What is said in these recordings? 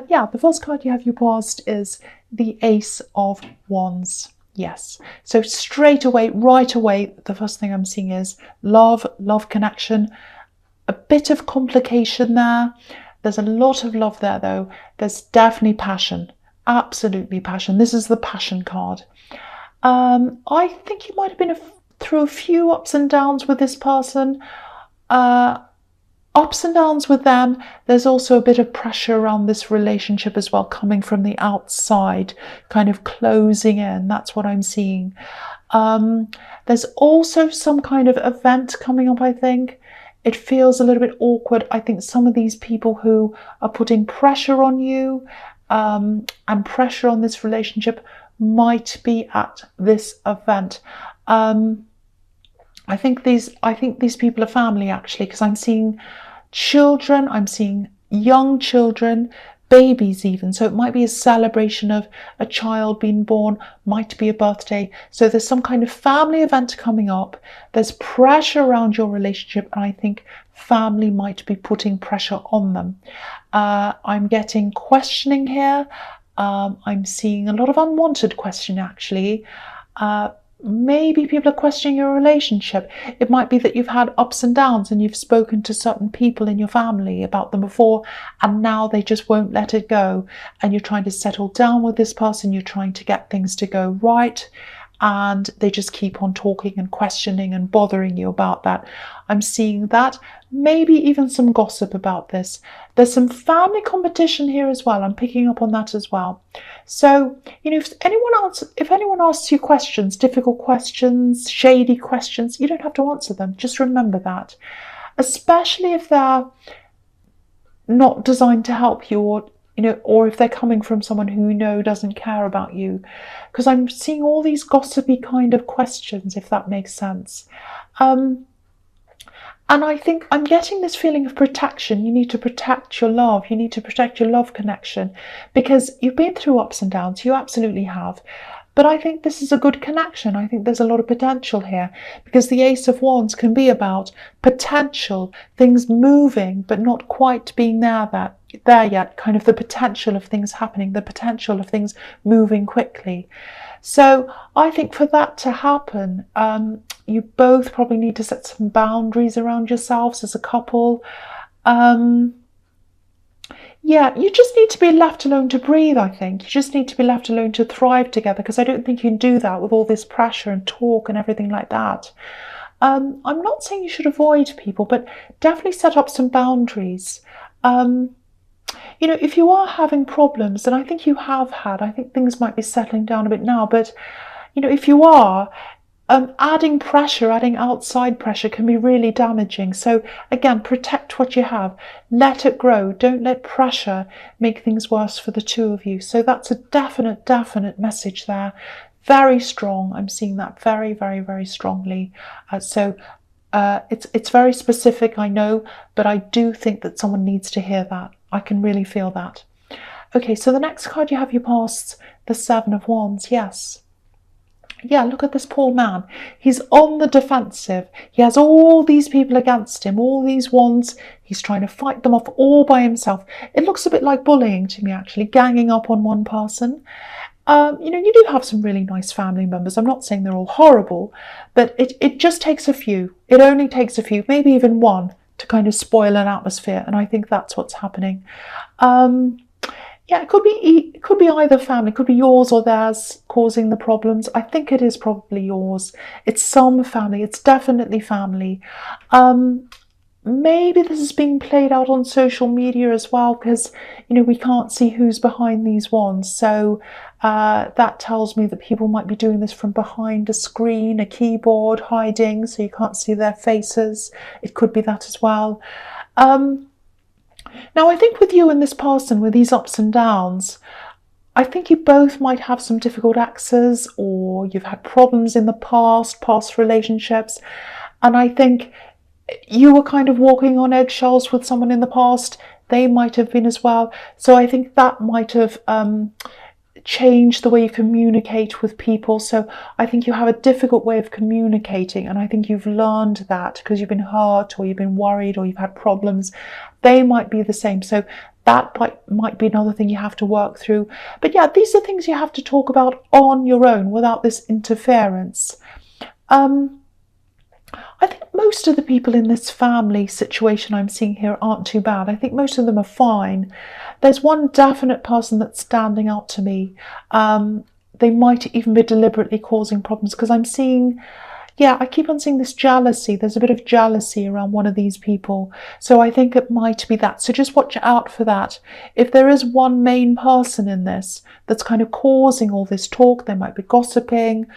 Yeah, the first card you have your past is the Ace of Wands. Yes. So straight away, right away, the first thing I'm seeing is love connection. A bit of complication there. There's a lot of love there, though. There's definitely passion. Absolutely passion. This is the passion card. I think you might have been through a few ups and downs with this person. Ups and downs with them. There's also a bit of pressure around this relationship as well, coming from the outside, kind of closing in. That's what I'm seeing. There's also some kind of event coming up, I think. It feels a little bit awkward. I think some of these people who are putting pressure on you and pressure on this relationship might be at this event. I think these people are family, actually, because I'm seeing children, I'm seeing young children, babies even. So it might be a celebration of a child being born, might be a birthday. So there's some kind of family event coming up. There's pressure around your relationship, and I think family might be putting pressure on them. I'm getting questioning here. I'm seeing a lot of unwanted questioning, actually. Maybe people are questioning your relationship. It might be that you've had ups and downs and you've spoken to certain people in your family about them before, and now they just won't let it go. And you're trying to settle down with this person. You're trying to get things to go right, and they just keep on talking and questioning and bothering you about that. I'm seeing that. Maybe even some gossip about this. There's some family competition here as well. I'm picking up on that as well. So, if anyone asks you questions, difficult questions, shady questions, you don't have to answer them. Just remember that. Especially if they're not designed to help you, or if they're coming from someone who doesn't care about you. Because I'm seeing all these gossipy kind of questions, if that makes sense. And I think I'm getting this feeling of protection. You need to protect your love. You need to protect your love connection, because you've been through ups and downs. You absolutely have. But I think this is a good connection. I think there's a lot of potential here, because the Ace of Wands can be about potential, things moving, but not quite being there yet, kind of the potential of things happening, the potential of things moving quickly. So I think for that to happen, you both probably need to set some boundaries around yourselves as a couple. Yeah, you just need to be left alone to breathe, I think. You just need to be left alone to thrive together, because I don't think you can do that with all this pressure and talk and everything like that. I'm not saying you should avoid people, but definitely set up some boundaries. If you are having problems, and I think you have had, I think things might be settling down a bit now, but, if you are, adding pressure, adding outside pressure can be really damaging. So again, protect what you have. Let it grow. Don't let pressure make things worse for the two of you. So that's a definite message there. Very strong. I'm seeing that very, very, very strongly. It's very specific, I know, but I do think that someone needs to hear that. I can really feel that. Okay, so the next card you have your past, the Seven of Wands. Yes. Yeah, look at this poor man. He's on the defensive. He has all these people against him, all these wands. He's trying to fight them off all by himself. It looks a bit like bullying to me, actually, ganging up on one person. You do have some really nice family members. I'm not saying they're all horrible, but it just takes a few. It only takes a few, maybe even one, to kind of spoil an atmosphere. And I think that's what's happening. Yeah, it could be either family, it could be yours or theirs causing the problems. I think it is probably yours. It's some family. It's definitely family. Maybe this is being played out on social media as well, because we can't see who's behind these wands. So that tells me that people might be doing this from behind a screen, a keyboard, hiding, so you can't see their faces. It could be that as well. Now, I think with you and this person, with these ups and downs, I think you both might have some difficult exes, or you've had problems in the past relationships. And I think you were kind of walking on eggshells with someone in the past. They might have been as well. So I think that might have change the way you communicate with people. So I think you have a difficult way of communicating, and I think you've learned that because you've been hurt, or you've been worried, or you've had problems. They might be the same. So that might be another thing you have to work through. But yeah, these are things you have to talk about on your own without this interference. I think most of the people in this family situation I'm seeing here aren't too bad. I think most of them are fine. There's one definite person that's standing out to me. They might even be deliberately causing problems, because I'm seeing, yeah, I keep on seeing this jealousy. There's a bit of jealousy around one of these people. So I think it might be that. So just watch out for that. If there is one main person in this that's kind of causing all this talk, they might be gossiping,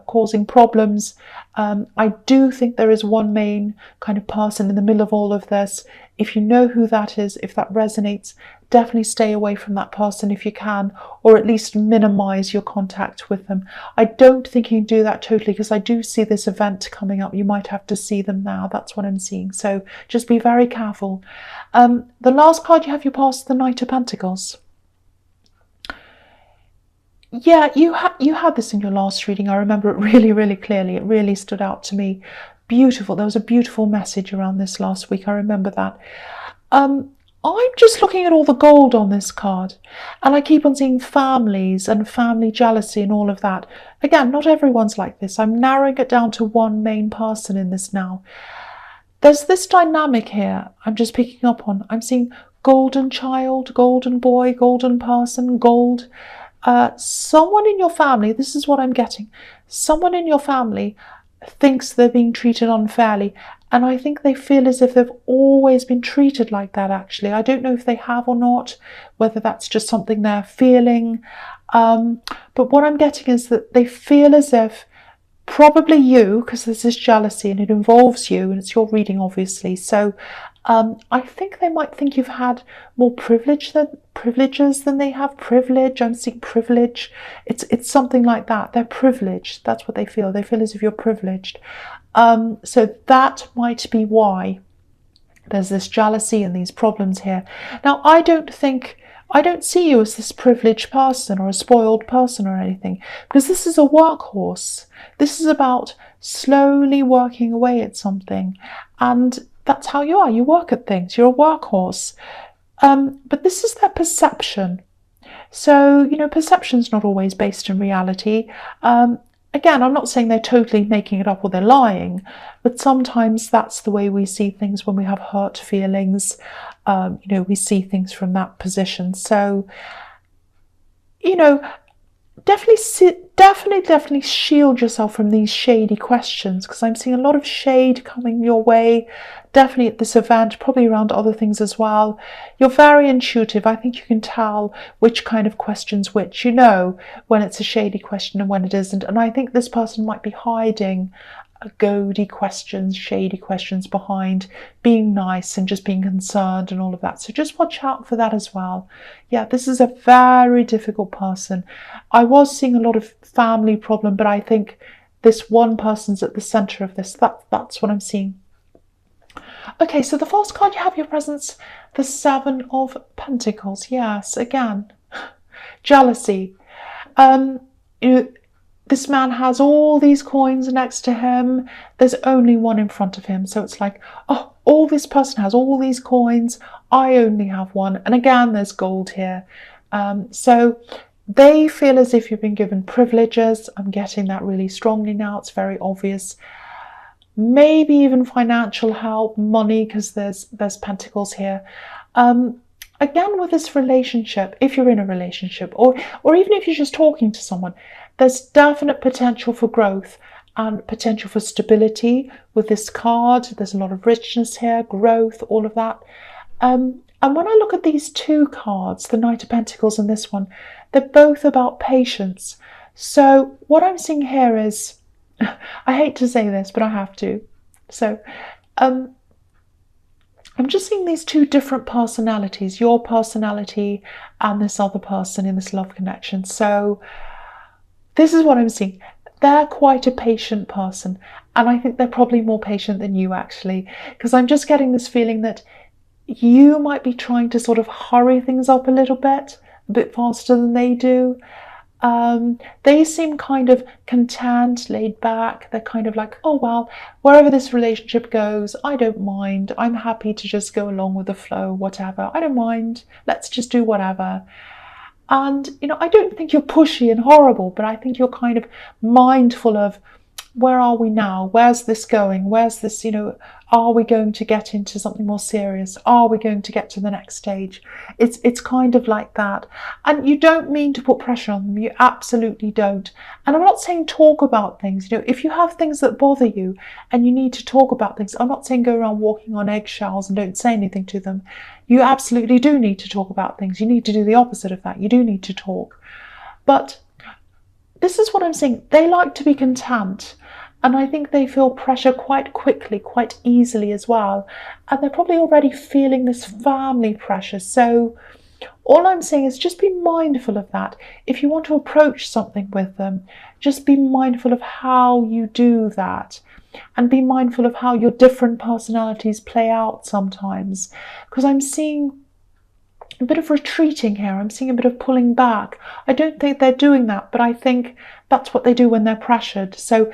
causing problems. I do think there is one main kind of person in the middle of all of this. If you know who that is, if that resonates, definitely stay away from that person if you can, or at least minimize your contact with them. I don't think you can do that totally, because I do see this event coming up. You might have to see them now. That's what I'm seeing. So just be very careful. The last card you have, you pass the Knight of Pentacles. Yeah, you had this in your last reading. I remember it really, really clearly. It really stood out to me. Beautiful. There was a beautiful message around this last week. I remember that. I'm just looking at all the gold on this card, and I keep on seeing families and family jealousy and all of that. Again, not everyone's like this. I'm narrowing it down to one main person in this now. There's this dynamic here I'm just picking up on. I'm seeing golden child, golden boy, golden person, gold. Someone in your family, this is what I'm getting, someone in your family thinks they're being treated unfairly, and I think they feel as if they've always been treated like that, actually. I don't know if they have or not, whether that's just something they're feeling, but what I'm getting is that they feel as if, probably you, because there's this jealousy and it involves you, and it's your reading obviously, so I think they might think you've had more privileges than they have privilege. I'm seeing privilege. It's something like that. They're privileged. That's what they feel. They feel as if you're privileged. So that might be why there's this jealousy and these problems here. Now, I don't see you as this privileged person or a spoiled person or anything, because this is a workhorse. This is about slowly working away at something, and that's how you are. You work at things. You're a workhorse. But this is their perception. So, perception's not always based in reality. Again, I'm not saying they're totally making it up or they're lying, but sometimes that's the way we see things when we have hurt feelings. We see things from that position. So, definitely shield yourself from these shady questions, because I'm seeing a lot of shade coming your way, definitely at this event, probably around other things as well. You're very intuitive. I think you can tell which kind of questions which, when it's a shady question and when it isn't. And I think this person might be hiding goady questions, shady questions behind being nice and just being concerned and all of that. So just watch out for that as well. Yeah, this is a very difficult person. I was seeing a lot of family problem, but I think this one person's at the center of this. That's what I'm seeing. Okay, so the first card you have your presence, the Seven of Pentacles. Yes, again, jealousy. This man has all these coins next to him. There's only one in front of him. So it's like, oh, all this person has all these coins. I only have one. And again, there's gold here. So they feel as if you've been given privileges. I'm getting that really strongly now. It's very obvious. Maybe even financial help, money, because there's pentacles here. Again, with this relationship, if you're in a relationship, or even if you're just talking to someone, there's definite potential for growth and potential for stability with this card. There's a lot of richness here, growth, all of that. And when I look at these two cards, the Knight of Pentacles and this one, they're both about patience. So what I'm seeing here is, I hate to say this, but I have to. So I'm just seeing these two different personalities, your personality and this other person in this love connection. So this is what I'm seeing. They're quite a patient person, and I think they're probably more patient than you, actually, because I'm just getting this feeling that you might be trying to sort of hurry things up a bit faster than they do. They seem kind of content, laid back. They're kind of like, oh, well, wherever this relationship goes, I don't mind. I'm happy to just go along with the flow, whatever. I don't mind. Let's just do whatever. And, I don't think you're pushy and horrible, but I think you're kind of mindful of, where are we now? Where's this going? Where's this, are we going to get into something more serious? Are we going to get to the next stage? It's kind of like that. And you don't mean to put pressure on them. You absolutely don't. And I'm not saying talk about things. If you have things that bother you and you need to talk about things, I'm not saying go around walking on eggshells and don't say anything to them. You absolutely do need to talk about things. You need to do the opposite of that. You do need to talk. But this is what I'm saying. They like to be content. And I think they feel pressure quite quickly, quite easily as well. And they're probably already feeling this family pressure. So all I'm saying is just be mindful of that. If you want to approach something with them, just be mindful of how you do that. And be mindful of how your different personalities play out sometimes. Because I'm seeing a bit of retreating here. I'm seeing a bit of pulling back. I don't think they're doing that, but I think that's what they do when they're pressured. So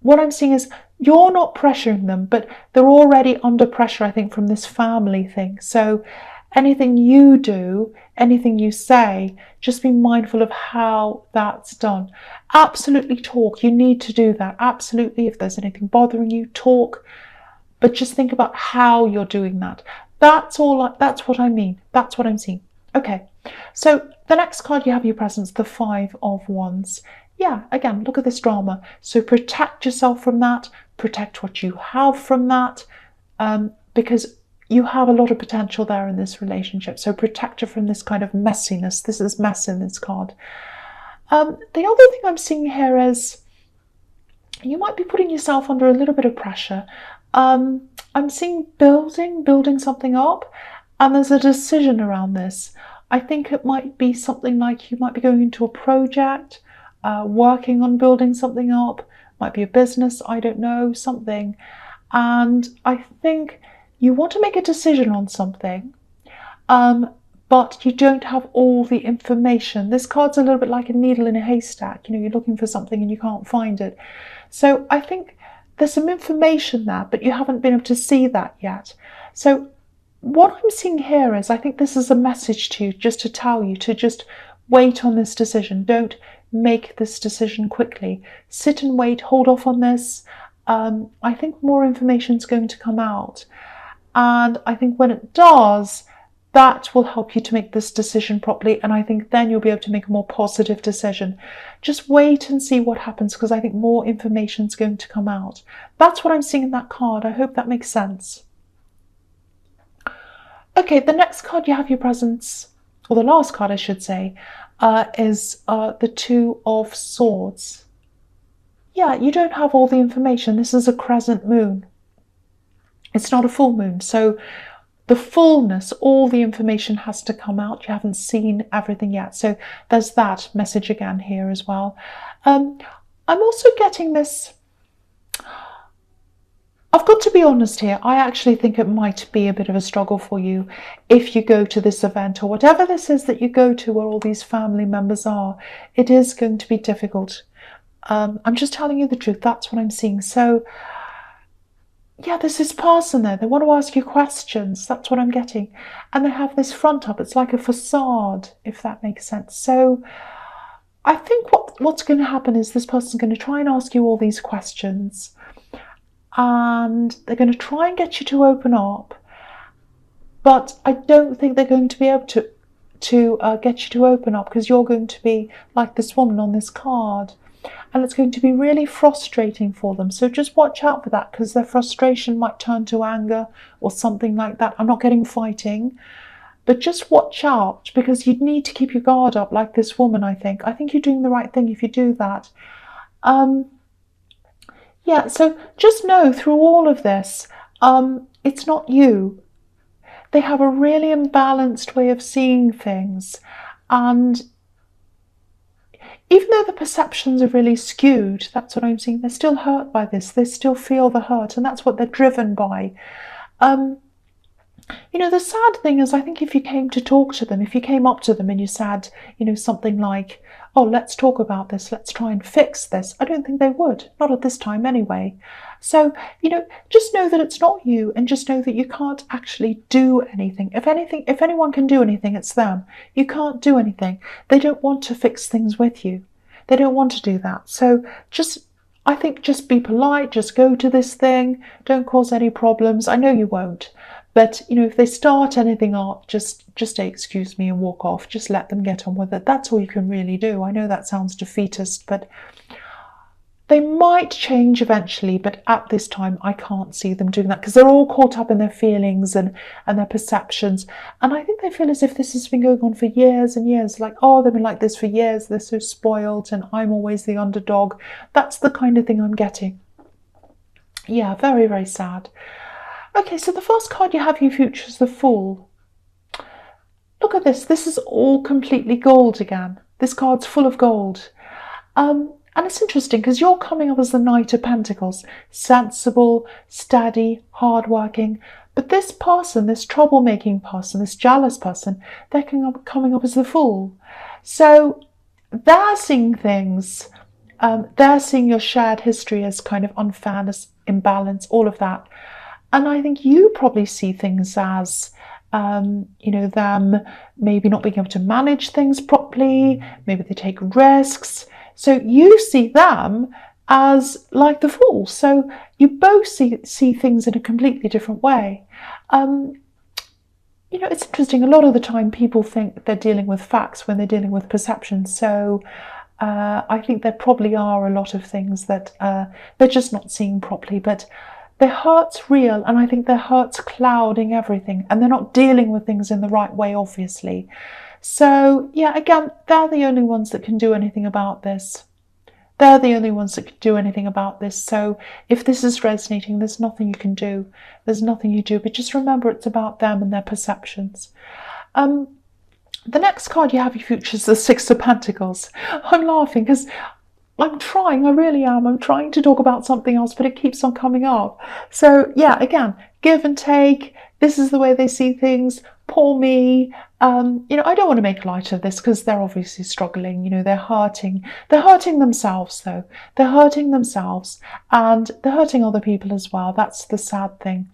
what I'm seeing is you're not pressuring them, but they're already under pressure, I think, from this family thing. So anything you do, anything you say, just be mindful of how that's done. Absolutely talk. You need to do that. Absolutely. If there's anything bothering you, talk. But just think about how you're doing that. That's what I mean. That's what I'm seeing. Okay. So the next card you have your presence, the Five of Wands. Yeah, again, look at this drama. So protect yourself from that. Protect what you have from that, because you have a lot of potential there in this relationship. So protect her from this kind of messiness. This is mess in this card. The other thing I'm seeing here is you might be putting yourself under a little bit of pressure. I'm seeing building something up, and there's a decision around this. I think it might be something like you might be going into a project, working on building something up, might be a business, I don't know, something. And I think you want to make a decision on something, but you don't have all the information. This card's a little bit like a needle in a haystack. You're looking for something and you can't find it. So I think there's some information there, but you haven't been able to see that yet. So what I'm seeing here is, I think this is a message to you, just to tell you to just wait on this decision. Don't make this decision quickly. Sit and wait, hold off on this. I think more information is going to come out. And I think when it does, that will help you to make this decision properly. And I think then you'll be able to make a more positive decision. Just wait and see what happens, because I think more information is going to come out. That's what I'm seeing in that card. I hope that makes sense. Okay, the next card you have your presence, or the last card I should say, is the Two of Swords. Yeah, you don't have all the information. This is a crescent moon. It's not a full moon. So the fullness, all the information has to come out. You haven't seen everything yet. So there's that message again here as well. I'm also getting this. I've got to be honest here. I actually think it might be a bit of a struggle for you if you go to this event or whatever this is that you go to where all these family members are. It is going to be difficult. I'm just telling you the truth. That's what I'm seeing. So yeah, there's this person there. They want to ask you questions. That's what I'm getting. And they have this front up. It's like a facade, if that makes sense. So I think what's going to happen is this person's going to try and ask you all these questions. And they're going to try and get you to open up. But I don't think they're going to be able to get you to open up, because you're going to be like this woman on this card. And it's going to be really frustrating for them. So just watch out for that, because their frustration might turn to anger or something like that. I'm not getting fighting, but just watch out, because you need to keep your guard up like this woman, I think. I think you're doing the right thing if you do that. Yeah, so just know through all of this, it's not you. They have a really imbalanced way of seeing things. And even though the perceptions are really skewed, that's what I'm seeing, they're still hurt by this. They still feel the hurt, and that's what they're driven by. The sad thing is, I think if you came to talk to them, if you came up to them and you said, something like, oh, let's talk about this, let's try and fix this, I don't think they would, not at this time anyway. So, just know that it's not you, and just know that you can't actually do anything. If anyone can do anything, it's them. You can't do anything. They don't want to fix things with you. They don't want to do that. So I think just be polite, just go to this thing, don't cause any problems. I know you won't. But, if they start anything up, just say, excuse me, and walk off. Just let them get on with it. That's all you can really do. I know that sounds defeatist, but they might change eventually. But at this time, I can't see them doing that because they're all caught up in their feelings and their perceptions. And I think they feel as if this has been going on for years and years. Like, oh, they've been like this for years. They're so spoiled and I'm always the underdog. That's the kind of thing I'm getting. Yeah, very, very sad. Okay, so the first card you have for your future is the Fool. Look at this. This is all completely gold again. This card's full of gold. And it's interesting because you're coming up as the Knight of Pentacles. Sensible, steady, hardworking. But this person, this troublemaking person, this jealous person, they're coming up as the Fool. So they're seeing things. They're seeing your shared history as kind of unfairness, imbalance, all of that. And I think you probably see things as, them maybe not being able to manage things properly, maybe they take risks. So you see them as like the Fool. So you both see things in a completely different way. It's interesting. A lot of the time people think they're dealing with facts when they're dealing with perception. So I think there probably are a lot of things that they're just not seeing properly. But their hurt's real, and I think their hurt's clouding everything, and they're not dealing with things in the right way, obviously. So, yeah, again, they're the only ones that can do anything about this. They're the only ones that can do anything about this. So if this is resonating, there's nothing you can do. There's nothing you do, but just remember it's about them and their perceptions. The next card you have your future is the Six of Pentacles. I'm laughing because I'm trying, I really am. I'm trying to talk about something else, but it keeps on coming up. So yeah, again, give and take. This is the way they see things. Poor me. I don't want to make light of this because they're obviously struggling. They're hurting. They're hurting themselves, though. They're hurting themselves and they're hurting other people as well. That's the sad thing.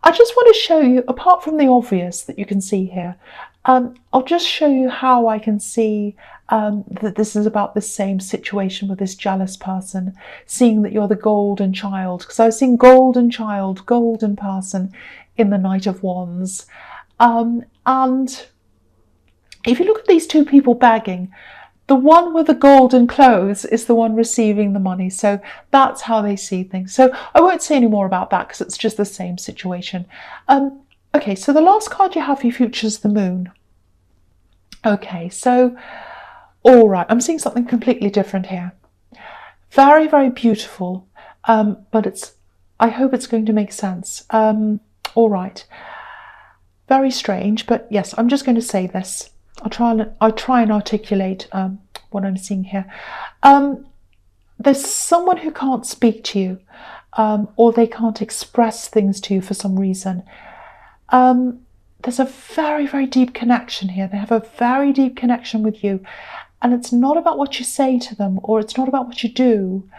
I just want to show you, apart from the obvious that you can see here, I'll just show you how I can see that this is about the same situation with this jealous person, seeing that you're the golden child. Because I was seeing golden child, golden person in the Knight of Wands. And if you look at these two people begging, the one with the golden clothes is the one receiving the money. So that's how they see things. So I won't say any more about that because it's just the same situation. Okay, so the last card you have for your future is the Moon. Okay, so, all right, I'm seeing something completely different here. Very, very beautiful, but I hope it's going to make sense. All right, very strange, but yes, I'm just going to say this. I'll try and articulate what I'm seeing here. There's someone who can't speak to you, or they can't express things to you for some reason. There's a very, very deep connection here. They have a very deep connection with you. And it's not about what you say to them, or it's not about what you do.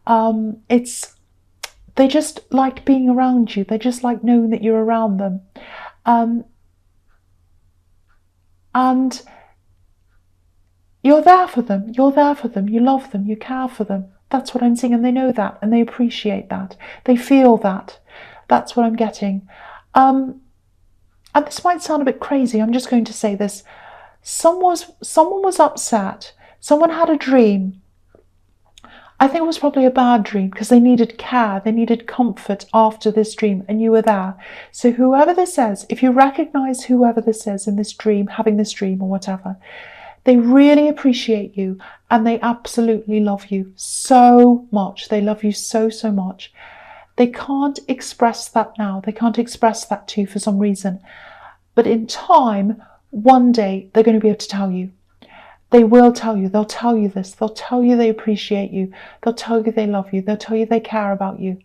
They just like being around you. They just like knowing that you're around them. And you're there for them. You're there for them. You love them. You care for them. That's what I'm seeing. And they know that. And they appreciate that. They feel that. That's what I'm getting. And this might sound a bit crazy. I'm just going to say this. Someone was upset. Someone had a dream. I think it was probably a bad dream because they needed care. They needed comfort after this dream, and you were there. So whoever this is, if you recognize whoever this is in this dream, having this dream or whatever, they really appreciate you and they absolutely love you so much. They love you so, so much. They can't express that now. They can't express that to you for some reason. But in time, one day, they're going to be able to tell you. They will tell you. They'll tell you this. They'll tell you they appreciate you. They'll tell you they love you. They'll tell you they care about you.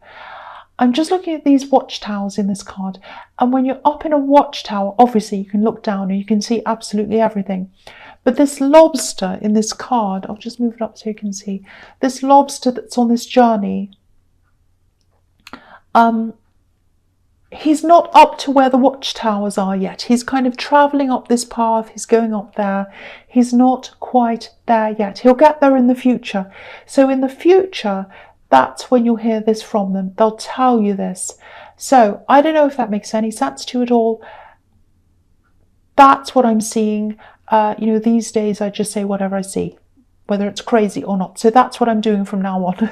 I'm just looking at these watchtowers in this card. And when you're up in a watchtower, obviously you can look down and you can see absolutely everything. But this lobster in this card, I'll just move it up so you can see. This lobster that's on this journey, he's not up to where the watchtowers are yet. He's kind of travelling up this path. He's going up there. He's not quite there yet. He'll get there in the future. So in the future, that's when you'll hear this from them. They'll tell you this. So I don't know if that makes any sense to you at all. That's what I'm seeing. These days I just say whatever I see, whether it's crazy or not. So that's what I'm doing from now on.